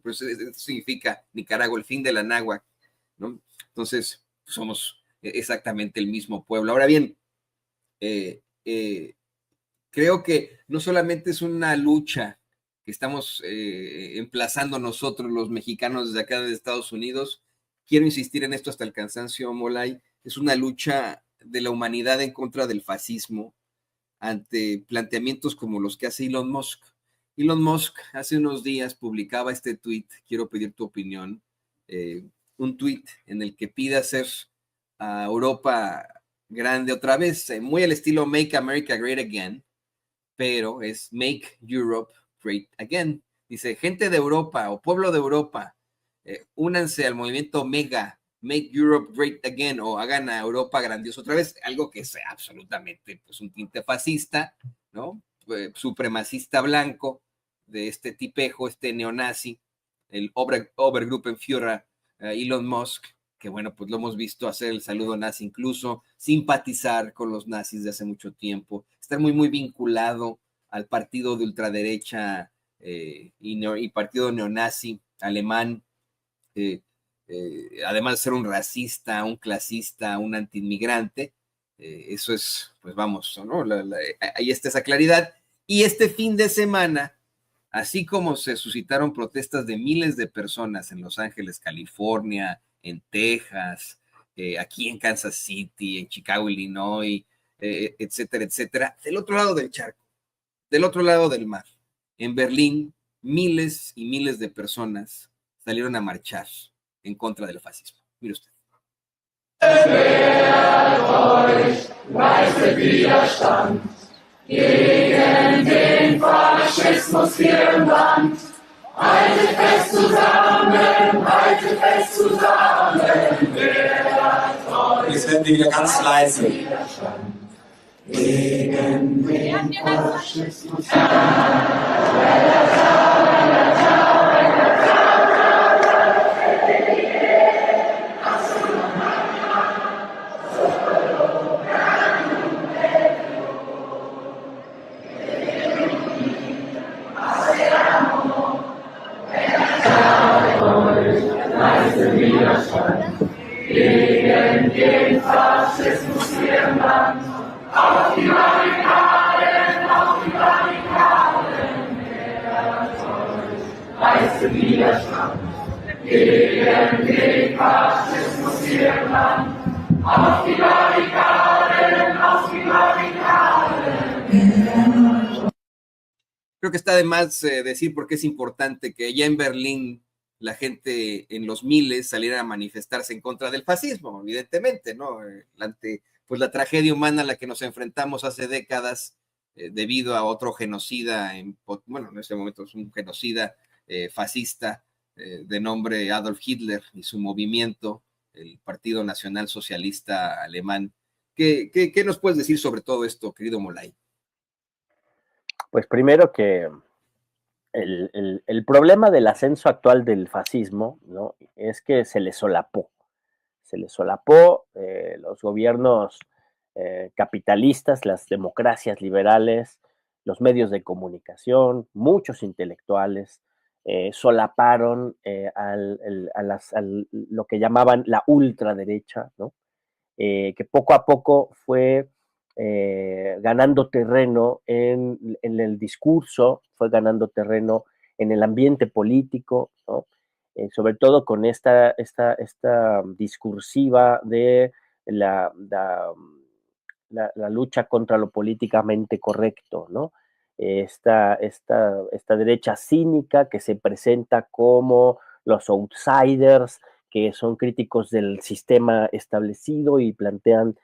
pues eso significa Nicaragua, el fin de la náhuatl, ¿no? Entonces, somos exactamente el mismo pueblo. Ahora bien, creo que no solamente es una lucha que estamos emplazando nosotros los mexicanos desde acá de Estados Unidos, quiero insistir en esto hasta el cansancio, Molay, es una lucha de la humanidad en contra del fascismo ante planteamientos como los que hace Elon Musk. Elon Musk hace unos días publicaba este tweet, quiero pedir tu opinión, un tweet en el que pide hacer a Europa grande otra vez, muy al estilo Make America Great Again, pero es Make Europe Great Again. Dice, gente de Europa o pueblo de Europa, únanse al movimiento MEGA, Make Europe Great Again, o hagan a Europa grandiosa otra vez, algo que es absolutamente pues, un tinte fascista, ¿no? Supremacista blanco de este tipejo, este neonazi, el Obergruppenführer Elon Musk, que bueno, pues lo hemos visto hacer el saludo nazi incluso, simpatizar con los nazis de hace mucho tiempo, estar muy, muy vinculado al partido de ultraderecha y partido neonazi alemán, además de ser un racista, un clasista, un antiinmigrante, eso es, pues vamos, ¿no? Ahí está esa claridad. Y este fin de semana, así como se suscitaron protestas de miles de personas en Los Ángeles, California, en Texas, aquí en Kansas City, en Chicago, Illinois, etcétera, etcétera, del otro lado del charco, del otro lado del mar, en Berlín, miles y miles de personas salieron a marchar en contra del fascismo. Mire usted. Gegen den Faschismus wir im Land. Haltet fest zusammen, haltet fest zusammen. Jetzt werden wir wieder ganz leise. Gegen den Faschismus. Gegen den Faschismus hier im Land. Auf die Barrikaden, auf die Barrikaden. Leiste Widerstand. Gegen den Faschismus hier im Land. Auf die Barrikaden, auf die Barrikaden. Creo que está de más decir por qué es importante que ya en Berlín la gente en los miles saliera a manifestarse en contra del fascismo, evidentemente, ¿no? Ante pues la tragedia humana a la que nos enfrentamos hace décadas debido a otro genocida, bueno, en ese momento es un genocida fascista de nombre Adolf Hitler y su movimiento, el Partido Nacional Socialista Alemán. ¿Qué nos puedes decir sobre todo esto, querido Molay? Pues primero que el problema del ascenso actual del fascismo, ¿no? Es que se le solapó. Los gobiernos capitalistas, las democracias liberales, los medios de comunicación, muchos intelectuales solaparon a lo que llamaban la ultraderecha, ¿no? Que poco a poco fue ganando terreno en el discurso, fue ganando terreno en el ambiente político, ¿no? Sobre todo con esta discursiva de la lucha contra lo políticamente correcto, ¿no? Esta derecha cínica que se presenta como los outsiders, que son críticos del sistema establecido y plantean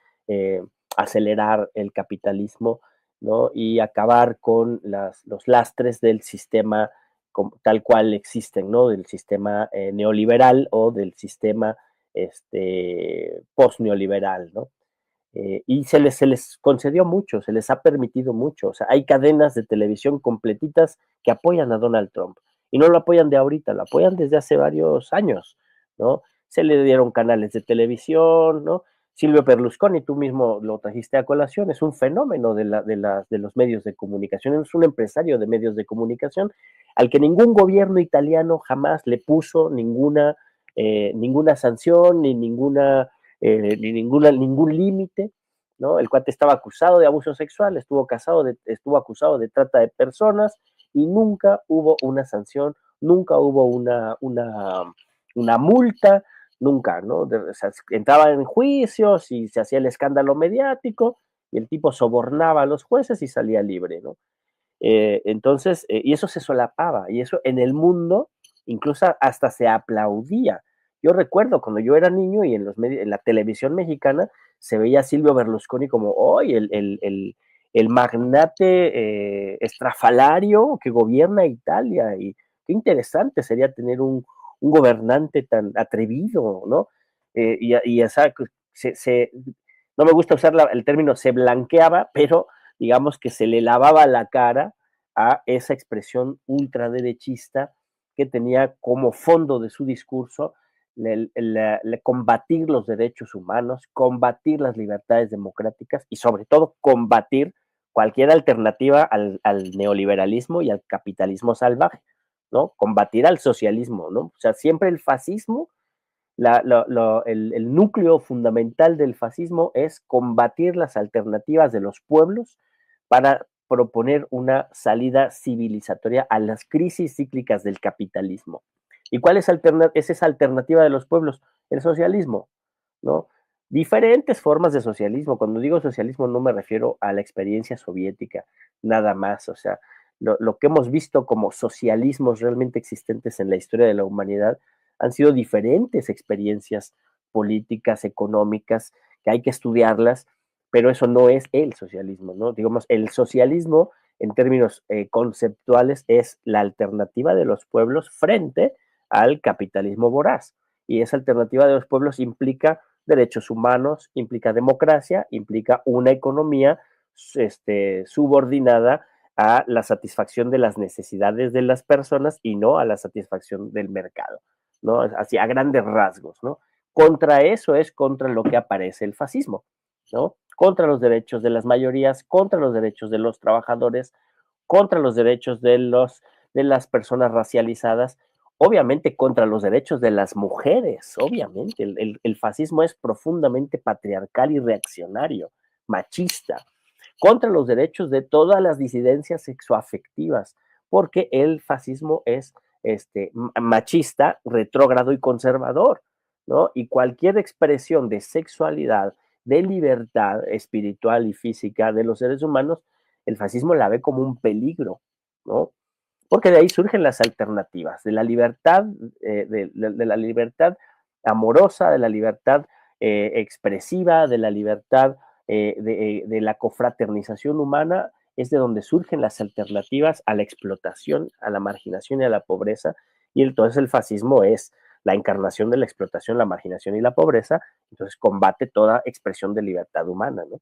acelerar el capitalismo, ¿no? Y acabar con los lastres del sistema tal cual existen, ¿no? Del sistema neoliberal o del sistema post-neoliberal, ¿no? Y se les concedió mucho, se les ha permitido mucho. O sea, hay cadenas de televisión completitas que apoyan a Donald Trump. Y no lo apoyan de ahorita, lo apoyan desde hace varios años, ¿no? Se le dieron canales de televisión, ¿no? Silvio Berlusconi, tú mismo lo trajiste a colación, es un fenómeno de los medios de comunicación, es un empresario de medios de comunicación al que ningún gobierno italiano jamás le puso ninguna sanción ni ningún límite, ¿no? El cuate estaba acusado de abuso sexual, estuvo acusado de trata de personas y nunca hubo una sanción, nunca hubo una multa, nunca, ¿no? O sea, entraba en juicios y se hacía el escándalo mediático y el tipo sobornaba a los jueces y salía libre, ¿no? Y eso se solapaba, y eso en el mundo incluso hasta se aplaudía. Yo recuerdo cuando yo era niño y en la televisión mexicana se veía a Silvio Berlusconi como hoy el magnate estrafalario que gobierna Italia, y qué interesante sería tener un gobernante tan atrevido, ¿no? Esa, no me gusta usar el término se blanqueaba, pero digamos que se le lavaba la cara a esa expresión ultraderechista que tenía como fondo de su discurso combatir los derechos humanos, combatir las libertades democráticas y sobre todo combatir cualquier alternativa al neoliberalismo y al capitalismo salvaje, ¿no? Combatir al socialismo, ¿no? O sea, siempre el fascismo, el núcleo fundamental del fascismo es combatir las alternativas de los pueblos para proponer una salida civilizatoria a las crisis cíclicas del capitalismo. ¿Y cuál es esa alternativa de los pueblos? El socialismo, ¿no? Diferentes formas de socialismo. Cuando digo socialismo no me refiero a la experiencia soviética, nada más. O sea, lo que hemos visto como socialismos realmente existentes en la historia de la humanidad han sido diferentes experiencias políticas, económicas, que hay que estudiarlas, pero eso no es el socialismo, ¿no? Digamos, el socialismo en términos conceptuales es la alternativa de los pueblos frente al capitalismo voraz. Y esa alternativa de los pueblos implica derechos humanos, implica democracia, implica una economía subordinada a la satisfacción de las necesidades de las personas y no a la satisfacción del mercado, ¿no? Así a grandes rasgos, ¿no? Contra eso es contra lo que aparece el fascismo, ¿no? Contra los derechos de las mayorías, contra los derechos de los trabajadores, contra los derechos de las personas racializadas, obviamente contra los derechos de las mujeres, obviamente. El fascismo es profundamente patriarcal y reaccionario, machista, contra los derechos de todas las disidencias sexoafectivas, porque el fascismo es machista, retrógrado y conservador, ¿no? Y cualquier expresión de sexualidad, de libertad espiritual y física de los seres humanos, el fascismo la ve como un peligro, ¿no? Porque de ahí surgen las alternativas, de la libertad, de la libertad amorosa, de la libertad expresiva, de la libertad de la confraternización humana, es de donde surgen las alternativas a la explotación, a la marginación y a la pobreza, y entonces el fascismo es la encarnación de la explotación, la marginación y la pobreza, entonces combate toda expresión de libertad humana, ¿no?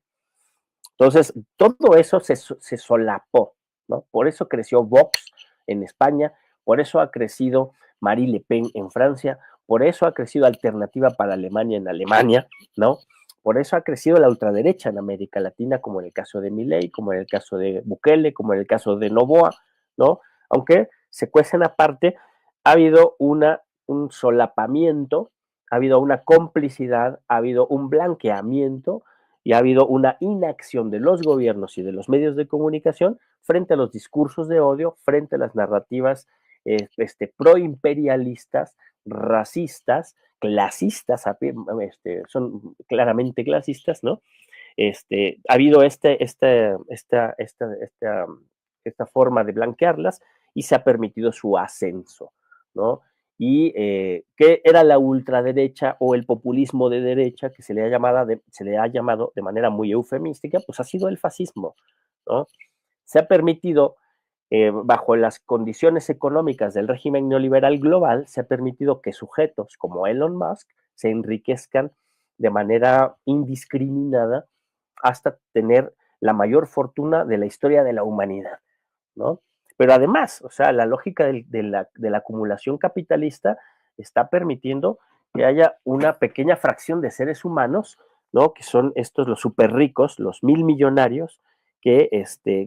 Entonces, todo eso se solapó, ¿no? Por eso creció Vox en España, por eso ha crecido Marie Le Pen en Francia, por eso ha crecido Alternativa para Alemania en Alemania, ¿no? Por eso ha crecido la ultraderecha en América Latina, como en el caso de Milei, como en el caso de Bukele, como en el caso de Noboa, ¿no? Aunque se cuecen aparte, ha habido un solapamiento, ha habido una complicidad, ha habido un blanqueamiento y ha habido una inacción de los gobiernos y de los medios de comunicación frente a los discursos de odio, frente a las narrativas proimperialistas, racistas, clasistas, son claramente clasistas, ¿no? Ha habido esta forma de blanquearlas y se ha permitido su ascenso, ¿no? Y ¿qué era la ultraderecha o el populismo de derecha que se le ha llamado de manera muy eufemística? Pues ha sido el fascismo, ¿no? Se ha permitido, bajo las condiciones económicas del régimen neoliberal global, se ha permitido que sujetos como Elon Musk se enriquezcan de manera indiscriminada hasta tener la mayor fortuna de la historia de la humanidad, ¿no? Pero además, o sea, la lógica de la acumulación capitalista está permitiendo que haya una pequeña fracción de seres humanos ¿no? Que son estos los súper ricos, los 1.000 millonarios, que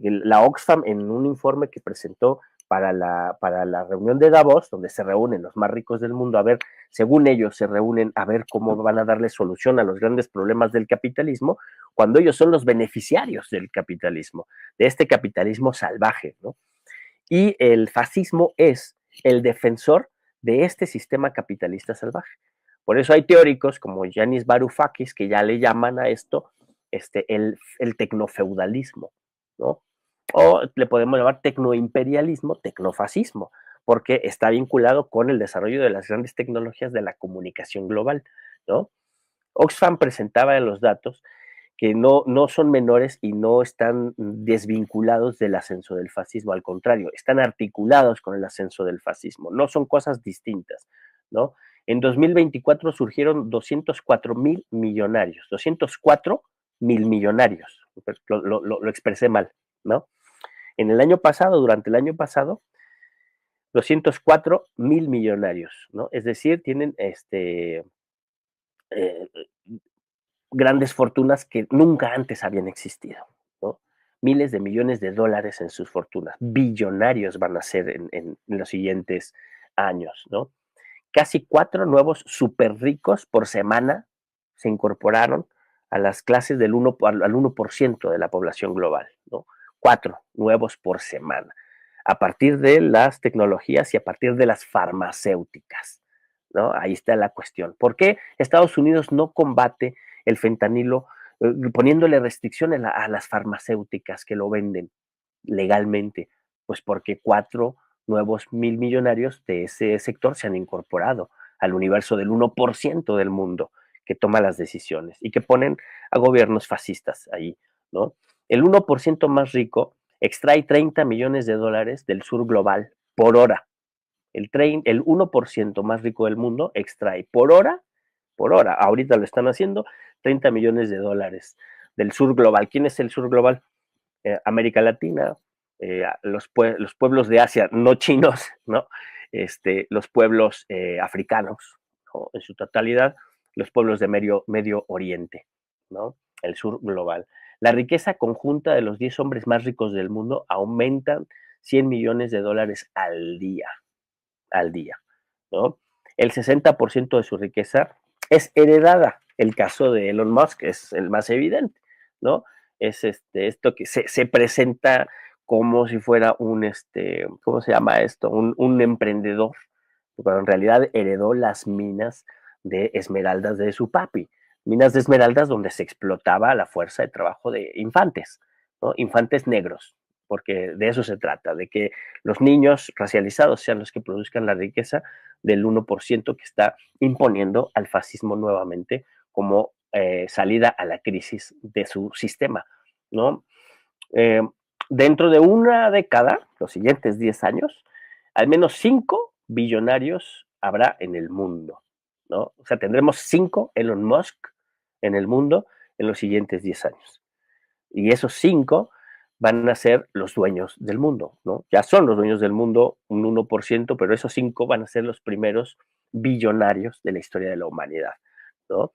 la Oxfam en un informe que presentó para la reunión de Davos, donde se reúnen los más ricos del mundo, a ver, según ellos se reúnen a ver cómo van a darle solución a los grandes problemas del capitalismo, cuando ellos son los beneficiarios del capitalismo, de este capitalismo salvaje, ¿no? Y el fascismo es el defensor de este sistema capitalista salvaje. Por eso hay teóricos como Yanis Varoufakis que ya le llaman a esto el tecnofeudalismo, ¿no? O le podemos llamar tecnoimperialismo, tecnofascismo, porque está vinculado con el desarrollo de las grandes tecnologías de la comunicación global, ¿no? Oxfam presentaba en los datos que no son menores y no están desvinculados del ascenso del fascismo, al contrario, están articulados con el ascenso del fascismo, no son cosas distintas, ¿no? En 2024 surgieron 204.000 millonarios, 204.000 millonarios, lo expresé mal, ¿no? En el año pasado, durante el año pasado, 204.000 millonarios, ¿no? Es decir, tienen eh, grandes fortunas que nunca antes habían existido, ¿no? Miles de millones de dólares en sus fortunas, billonarios van a ser en los siguientes años, ¿no? Casi 4 nuevos súper ricos por semana se incorporaron a las clases del 1% de la población global, ¿no? 4 nuevos por semana, a partir de las tecnologías y a partir de las farmacéuticas, ¿no? Ahí está la cuestión. ¿Por qué Estados Unidos no combate el fentanilo poniéndole restricciones a las farmacéuticas que lo venden legalmente? Pues porque 4 nuevos 1.000 millonarios de ese sector se han incorporado al universo del 1% del mundo que toma las decisiones y que ponen a gobiernos fascistas ahí, ¿no? El 1% más rico extrae 30 millones de dólares del sur global por hora. El 1% más rico del mundo extrae por hora, ahorita lo están haciendo, 30 millones de dólares del sur global. ¿Quién es el sur global? América Latina, los pueblos de Asia no chinos, ¿no? Los pueblos africanos, ¿no? En su totalidad, los pueblos de Medio Oriente, ¿no? El sur global. La riqueza conjunta de los 10 hombres más ricos del mundo aumentan 100 millones de dólares al día, ¿no? El 60% de su riqueza es heredada. El caso de Elon Musk es el más evidente, ¿no? Es esto que se presenta como si fuera ¿cómo se llama esto? Un emprendedor, cuando en realidad heredó las minas de esmeraldas de su papi, minas de esmeraldas donde se explotaba la fuerza de trabajo de infantes, ¿no? Infantes negros, porque de eso se trata, de que los niños racializados sean los que produzcan la riqueza del 1% que está imponiendo al fascismo nuevamente como salida a la crisis de su sistema, ¿no? Eh, Dentro de una década, los siguientes 10 años, al menos 5 billonarios habrá en el mundo, ¿no? O sea, tendremos 5 Elon Musk en el mundo en los siguientes 10 años. Y esos 5 van a ser los dueños del mundo, ¿no? Ya son los dueños del mundo, un 1%, pero esos 5 van a ser los primeros billonarios de la historia de la humanidad, ¿no?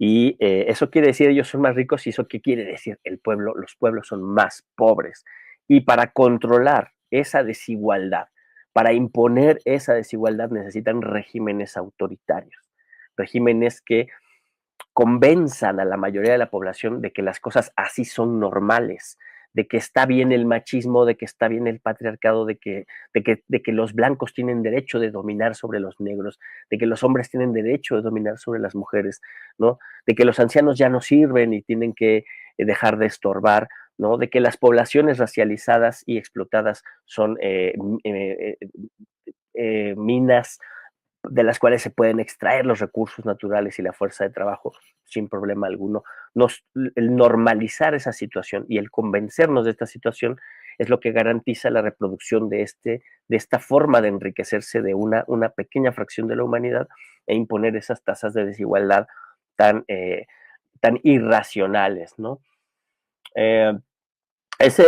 Y eso quiere decir, ellos son más ricos, y eso qué quiere decir, los pueblos son más pobres. Y para controlar esa desigualdad, para imponer esa desigualdad, necesitan regímenes autoritarios, regímenes que convenzan a la mayoría de la población de que las cosas así son normales, de que está bien el machismo, de que está bien el patriarcado, de que los blancos tienen derecho de dominar sobre los negros, de que los hombres tienen derecho de dominar sobre las mujeres, ¿no? De que los ancianos ya no sirven y tienen que dejar de estorbar, ¿no? De que las poblaciones racializadas y explotadas son minas de las cuales se pueden extraer los recursos naturales y la fuerza de trabajo sin problema alguno. El normalizar esa situación y el convencernos de esta situación es lo que garantiza la reproducción de esta forma de enriquecerse de una pequeña fracción de la humanidad e imponer esas tasas de desigualdad tan irracionales, ¿no? Esa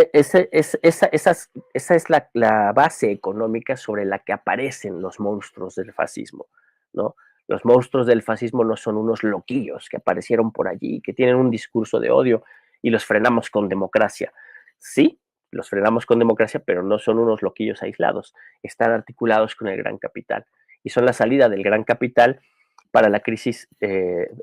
es la base económica sobre la que aparecen los monstruos del fascismo, ¿no? Los monstruos del fascismo no son unos loquillos que aparecieron por allí, que tienen un discurso de odio y los frenamos con democracia. Sí, los frenamos con democracia, pero no son unos loquillos aislados, están articulados con el gran capital y son la salida del gran capital para la crisis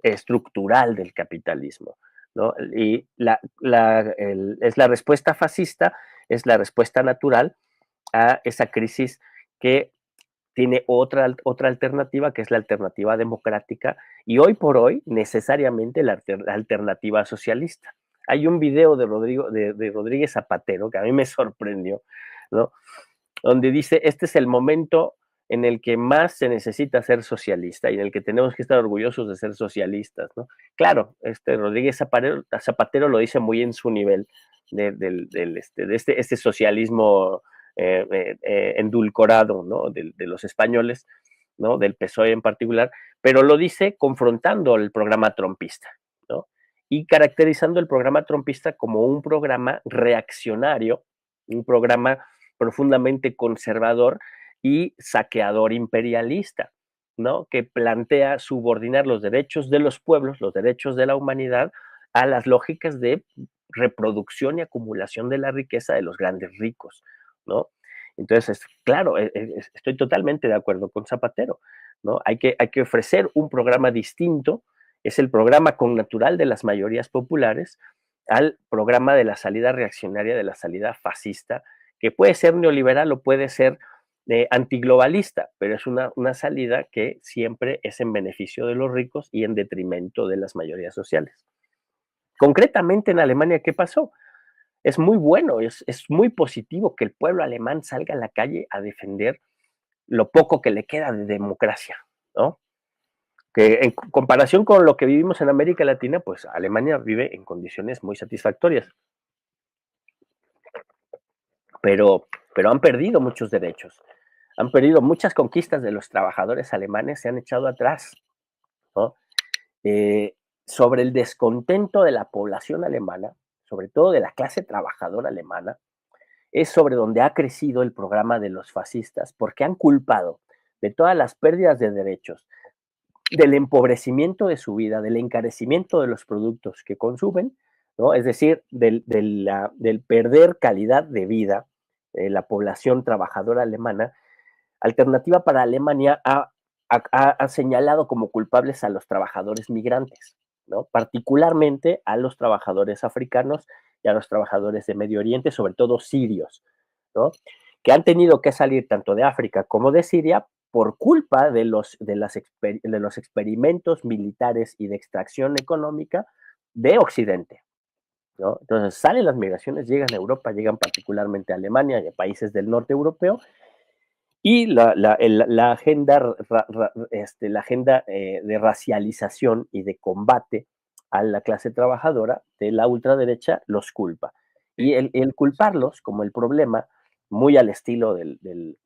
estructural del capitalismo, ¿no? Y es la respuesta fascista, es la respuesta natural a esa crisis que tiene otra alternativa, que es la alternativa democrática, y hoy por hoy necesariamente la alternativa socialista. Hay un video de Rodríguez Zapatero que a mí me sorprendió, ¿no? Donde dice, este es el momento en el que más se necesita ser socialista y en el que tenemos que estar orgullosos de ser socialistas, ¿no? Claro, Rodríguez Zapatero lo dice muy en su nivel de este socialismo endulcorado, ¿no? De los españoles, ¿no? Del PSOE en particular, pero lo dice confrontando el programa trumpista, ¿no? Y caracterizando el programa trumpista como un programa reaccionario, un programa profundamente conservador y saqueador imperialista, ¿no? Que plantea subordinar los derechos de los pueblos, los derechos de la humanidad, a las lógicas de reproducción y acumulación de la riqueza de los grandes ricos, ¿no? Entonces, claro, estoy totalmente de acuerdo con Zapatero, ¿no? Hay que ofrecer un programa distinto, es el programa connatural de las mayorías populares, al programa de la salida reaccionaria, de la salida fascista, que puede ser neoliberal o puede ser antiglobalista, pero es una salida que siempre es en beneficio de los ricos y en detrimento de las mayorías sociales. Concretamente en Alemania, ¿qué pasó? Es muy bueno, es muy positivo que el pueblo alemán salga a la calle a defender lo poco que le queda de democracia, ¿no? Que en comparación con lo que vivimos en América Latina, pues Alemania vive en condiciones muy satisfactorias, pero han perdido muchos derechos, han perdido muchas conquistas de los trabajadores alemanes, se han echado atrás, ¿no? Sobre el descontento de la población alemana, sobre todo de la clase trabajadora alemana, es sobre donde ha crecido el programa de los fascistas, porque han culpado de todas las pérdidas de derechos, del empobrecimiento de su vida, del encarecimiento de los productos que consumen, ¿no? Es decir, del perder calidad de vida de la población trabajadora alemana. Alternativa para Alemania ha señalado como culpables a los trabajadores migrantes, ¿no? Particularmente a los trabajadores africanos y a los trabajadores de Medio Oriente, sobre todo sirios, ¿no? Que han tenido que salir tanto de África como de Siria por culpa de los experimentos militares y de extracción económica de Occidente, ¿no? Entonces salen las migraciones, llegan a Europa, llegan particularmente a Alemania y a países del norte europeo, y la agenda, la agenda de racialización y de combate a la clase trabajadora de la ultraderecha los culpa. Y el culparlos como el problema, muy al estilo del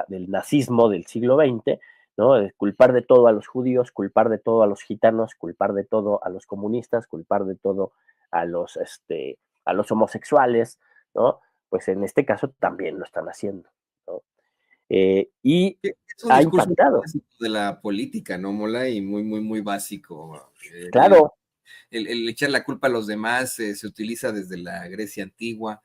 nazismo del siglo XX, ¿no? De culpar de todo a los judíos, culpar de todo a los gitanos, culpar de todo a los comunistas, culpar de todo a los homosexuales, ¿no? Pues en este caso también lo están haciendo, ¿no? Y es un ha discurso impactado. de la política, ¿no, Mola? Y muy, muy, muy básico. Claro. El echar la culpa a los demás se utiliza desde la Grecia antigua,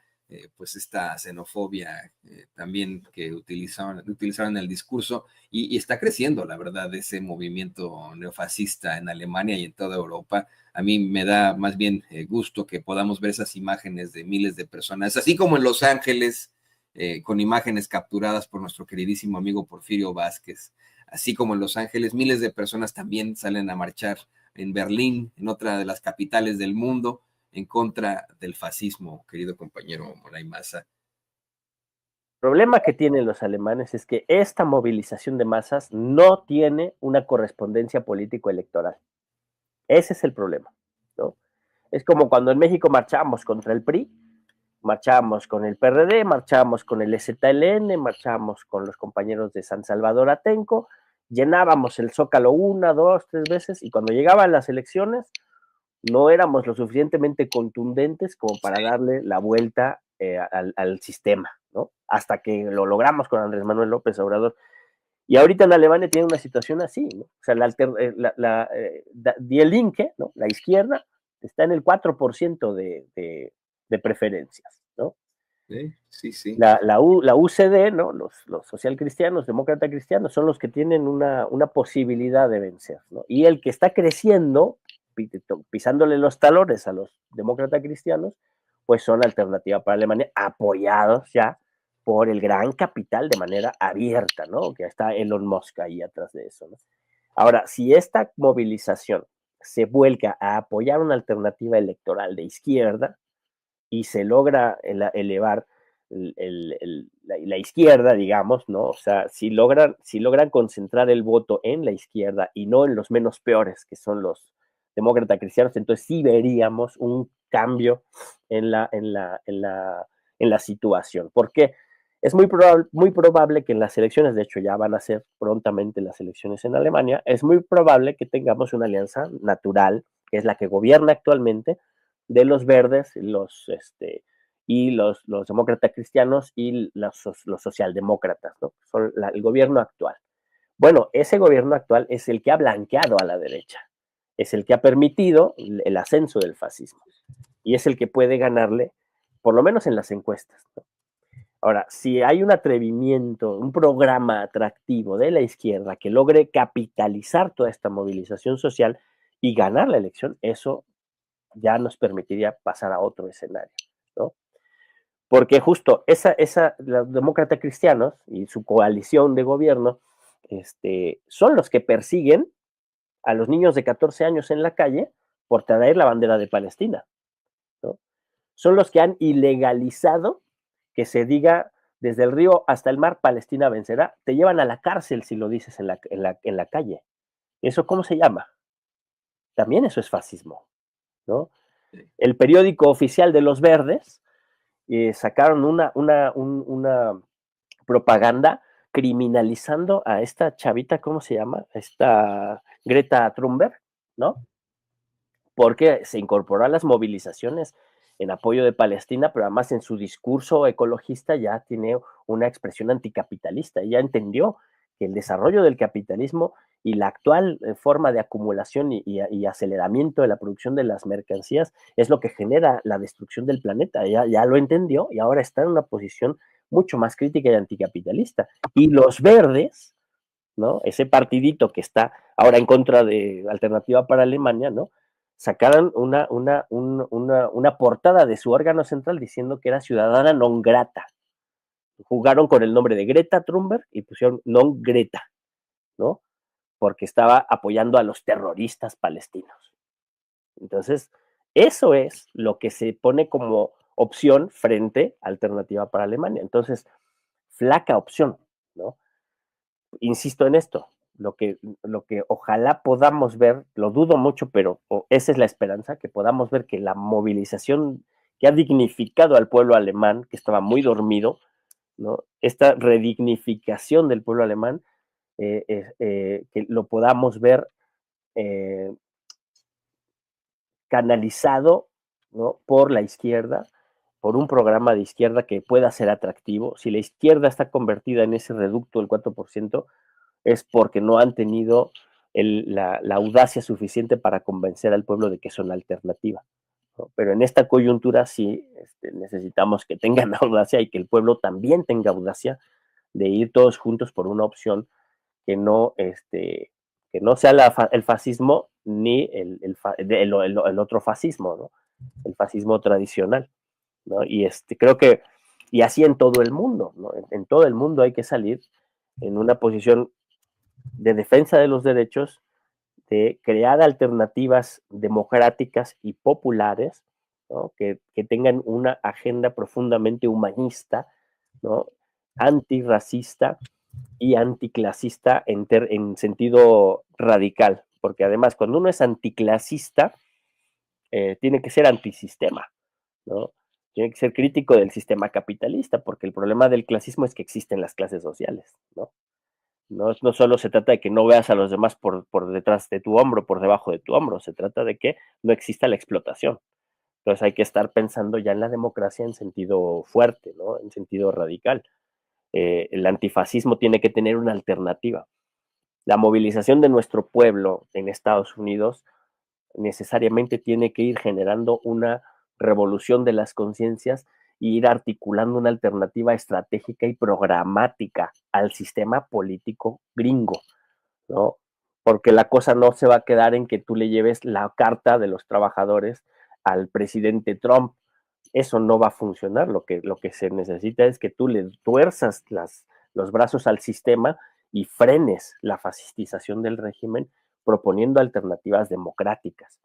pues esta xenofobia también que utilizaron en el discurso, y está creciendo, la verdad, ese movimiento neofascista en Alemania y en toda Europa. A mí me da más bien gusto que podamos ver esas imágenes de miles de personas, así como en Los Ángeles, con imágenes capturadas por nuestro queridísimo amigo Porfirio Vázquez, así como en Los Ángeles, miles de personas también salen a marchar en Berlín, en otra de las capitales del mundo, en contra del fascismo, querido compañero Moray Maza. El problema que tienen los alemanes es que esta movilización de masas no tiene una correspondencia político-electoral. Ese es el problema, ¿no? Es como cuando en México marchábamos contra el PRI, marchábamos con el PRD, marchábamos con el EZLN, marchábamos con los compañeros de San Salvador Atenco, llenábamos el Zócalo 1, 2, 3 veces, y cuando llegaban las elecciones no éramos lo suficientemente contundentes como para darle la vuelta al sistema, ¿no? Hasta que lo logramos con Andrés Manuel López Obrador. Y ahorita en Alemania tiene una situación así, ¿no? O sea, Die Linke, ¿no? La izquierda, está en el 4% de preferencias, ¿no? Sí, sí. La UCD, ¿no? Los socialcristianos, demócratas cristianos, son los que tienen una posibilidad de vencer, ¿no? Y el que está creciendo, pisándole los talones a los demócratas cristianos, pues son Alternativa para Alemania, apoyados ya por el gran capital de manera abierta, ¿no? Que está Elon Musk ahí atrás de eso, ¿no? Ahora, si esta movilización se vuelca a apoyar una alternativa electoral de izquierda y se logra elevar la izquierda, digamos, ¿no? O sea, si logran concentrar el voto en la izquierda y no en los menos peores, que son los demócratas cristianos, entonces sí veríamos un cambio en la situación. ¿Por qué? Es muy probable que en las elecciones, de hecho ya van a ser prontamente las elecciones en Alemania, es muy probable que tengamos una alianza natural, que es la que gobierna actualmente, de los verdes, y los demócratas cristianos y los socialdemócratas, ¿no? Son el gobierno actual. Bueno, ese gobierno actual es el que ha blanqueado a la derecha, es el que ha permitido el ascenso del fascismo y es el que puede ganarle, por lo menos en las encuestas, ¿no? Ahora, si hay un atrevimiento, un programa atractivo de la izquierda que logre capitalizar toda esta movilización social y ganar la elección, eso ya nos permitiría pasar a otro escenario, ¿no? Porque justo los demócratas cristianos y su coalición de gobierno, son los que persiguen a los niños de 14 años en la calle por traer la bandera de Palestina, ¿no? Son los que han ilegalizado que se diga desde el río hasta el mar, Palestina vencerá. Te llevan a la cárcel si lo dices en la calle. ¿Eso cómo se llama? También eso es fascismo, ¿no? El periódico oficial de los verdes sacaron una propaganda criminalizando a esta chavita, ¿cómo se llama? Esta Greta Thunberg, ¿no? Porque se incorporó a las movilizaciones en apoyo de Palestina, pero además en su discurso ecologista ya tiene una expresión anticapitalista. Ella entendió que el desarrollo del capitalismo y la actual forma de acumulación y aceleramiento de la producción de las mercancías es lo que genera la destrucción del planeta. Ella ya lo entendió y ahora está en una posición mucho más crítica y anticapitalista. Y los verdes, ¿no? Ese partidito que está ahora en contra de Alternativa para Alemania, ¿no? Sacaron una portada de su órgano central diciendo que era ciudadana non grata. Jugaron con el nombre de Greta Thunberg y pusieron non Greta, ¿no? Porque estaba apoyando a los terroristas palestinos. Entonces, eso es lo que se pone como opción frente a Alternativa para Alemania. Entonces, flaca opción, ¿no? Insisto en esto, lo que ojalá podamos ver, lo dudo mucho, pero esa es la esperanza, que podamos ver que la movilización que ha dignificado al pueblo alemán, que estaba muy dormido, ¿no? Esta redignificación del pueblo alemán, que lo podamos ver eh, canalizado, ¿no? Por la izquierda, por un programa de izquierda que pueda ser atractivo. Si la izquierda está convertida en ese reducto del 4%, es porque no han tenido la audacia suficiente para convencer al pueblo de que son alternativa, ¿no? Pero en esta coyuntura sí necesitamos que tengan audacia y que el pueblo también tenga audacia de ir todos juntos por una opción que no sea el fascismo ni el otro fascismo, ¿no? El fascismo tradicional, ¿no? Y creo que, y así en todo el mundo, ¿no? En todo el mundo hay que salir en una posición de defensa de los derechos, de crear alternativas democráticas y populares, ¿no? Que tengan una agenda profundamente humanista, ¿no? Antirracista y anticlasista en sentido radical, porque además cuando uno es anticlasista, tiene que ser antisistema, ¿no? Tiene que ser crítico del sistema capitalista, porque el problema del clasismo es que existen las clases sociales, ¿no? No solo se trata de que no veas a los demás por detrás de tu hombro, por debajo de tu hombro, se trata de que no exista la explotación. Entonces hay que estar pensando ya en la democracia en sentido fuerte, ¿no? En sentido radical. el antifascismo tiene que tener una alternativa. La movilización de nuestro pueblo en Estados Unidos necesariamente tiene que ir generando una revolución de las conciencias e ir articulando una alternativa estratégica y programática al sistema político gringo, ¿no? Porque la cosa no se va a quedar en que tú le lleves la carta de los trabajadores al presidente Trump. Eso no va a funcionar. Lo que se necesita es que tú le tuerzas los brazos al sistema y frenes la fascistización del régimen proponiendo alternativas democráticas,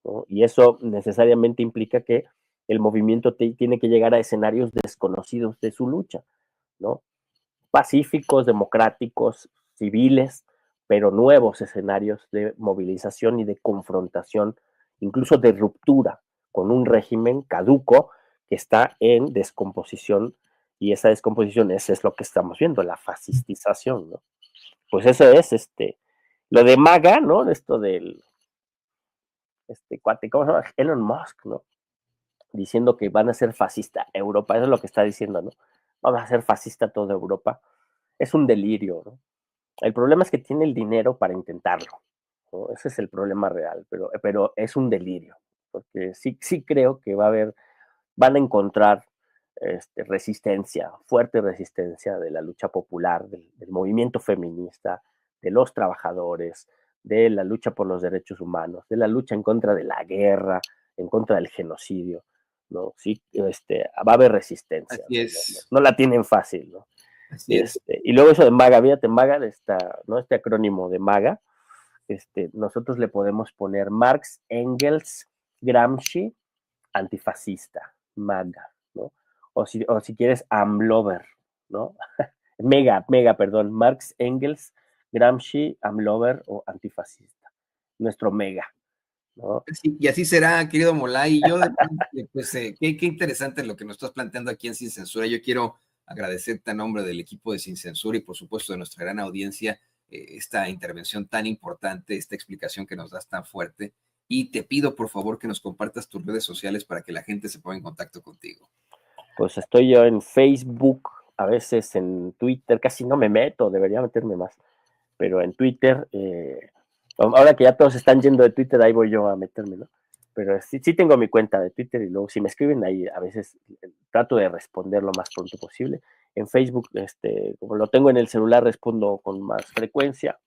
¿no? Y eso necesariamente implica que el movimiento tiene que llegar a escenarios desconocidos de su lucha, ¿no? Pacíficos, democráticos, civiles, pero nuevos escenarios de movilización y de confrontación, incluso de ruptura con un régimen caduco que está en descomposición, y esa descomposición es lo que estamos viendo, la fascistización, ¿no? Pues eso es lo de MAGA, ¿no? Esto del cuate, ¿cómo se llama? Elon Musk, ¿no? Diciendo que van a ser fascista Europa, eso es lo que está diciendo, ¿no? Vamos a ser fascista toda Europa. Es un delirio, ¿no? El problema es que tiene el dinero para intentarlo, ¿no? Ese es el problema real, pero es un delirio, porque sí creo que van a encontrar resistencia, fuerte resistencia de la lucha popular, del movimiento feminista, de los trabajadores, de la lucha por los derechos humanos, de la lucha en contra de la guerra, en contra del genocidio, ¿no? Sí, va a haber resistencia, Así ¿no? es, No la tienen fácil, ¿no? así es. Y luego eso de MAGA, fíjate, MAGA, ¿no? Este acrónimo de MAGA, nosotros le podemos poner Marx, Engels, Gramsci, antifascista, MAGA, ¿no? O si quieres, AMLover, ¿no? Perdón, Marx, Engels, Gramsci, AMLover o antifascista. Nuestro mega, ¿no? Y así será, querido Molay. Yo, pues, qué interesante lo que nos estás planteando aquí en Sin Censura. Yo quiero agradecerte a nombre del equipo de Sin Censura y, por supuesto, de nuestra gran audiencia, esta intervención tan importante, esta explicación que nos das tan fuerte. Y te pido, por favor, que nos compartas tus redes sociales para que la gente se ponga en contacto contigo. Pues estoy yo en Facebook, a veces en Twitter, casi no me meto, debería meterme más, pero en Twitter, ahora que ya todos están yendo de Twitter, ahí voy yo a meterme, ¿no? Pero sí tengo mi cuenta de Twitter y luego si me escriben ahí, a veces trato de responder lo más pronto posible. En Facebook, como lo tengo en el celular, respondo con más frecuencia.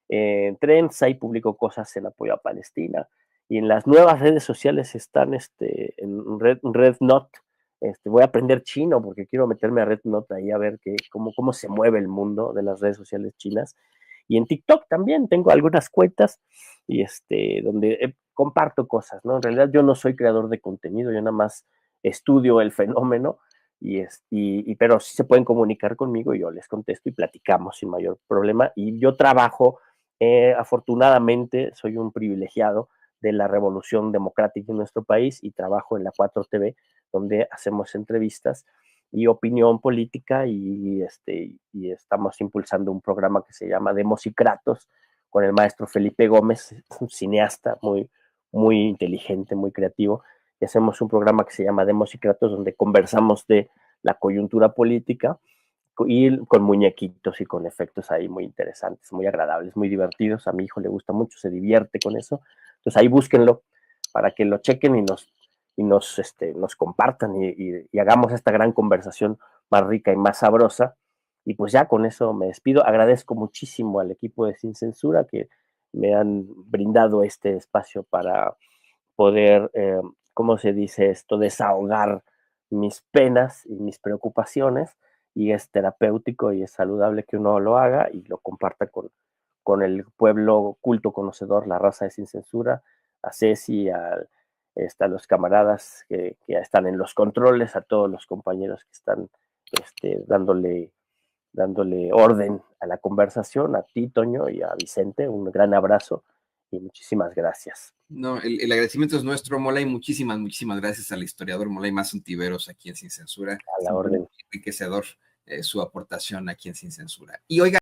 En Trends, ahí publico cosas en apoyo a Palestina. Y en las nuevas redes sociales están en RedNote. Voy a aprender chino porque quiero meterme a RedNote ahí a ver cómo se mueve el mundo de las redes sociales chinas. Y en TikTok también tengo algunas cuentas y donde comparto cosas, ¿no? En realidad yo no soy creador de contenido, yo nada más estudio el fenómeno pero sí se pueden comunicar conmigo y yo les contesto y platicamos sin mayor problema. Y yo trabajo, afortunadamente, soy un privilegiado de la revolución democrática en nuestro país y trabajo en la 4TV, donde hacemos entrevistas y opinión política y estamos impulsando un programa que se llama Demosicratos con el maestro Felipe Gómez, un cineasta muy inteligente, muy creativo, y hacemos un programa que se llama Demosicratos donde conversamos de la coyuntura política y con muñequitos y con efectos ahí muy interesantes, muy agradables, muy divertidos. A mi hijo le gusta mucho, se divierte con eso. Entonces ahí búsquenlo para que lo chequen nos compartan y hagamos esta gran conversación más rica y más sabrosa. Y pues ya con eso me despido. Agradezco muchísimo al equipo de Sin Censura que me han brindado este espacio para poder, ¿cómo se dice esto? Desahogar mis penas y mis preocupaciones. Y es terapéutico y es saludable que uno lo haga y lo comparta con el pueblo culto conocedor, la raza de Sin Censura, a Ceci, a los camaradas que están en los controles, a todos los compañeros que están dándole orden a la conversación, a ti, Toño, y a Vicente, un gran abrazo y muchísimas gracias. No, el agradecimiento es nuestro, Molay. Muchísimas gracias al historiador Molay Mazuntiveros aquí en Sin Censura. A la Siempre orden. enriquecedor su aportación aquí en Sin Censura. Y oiga,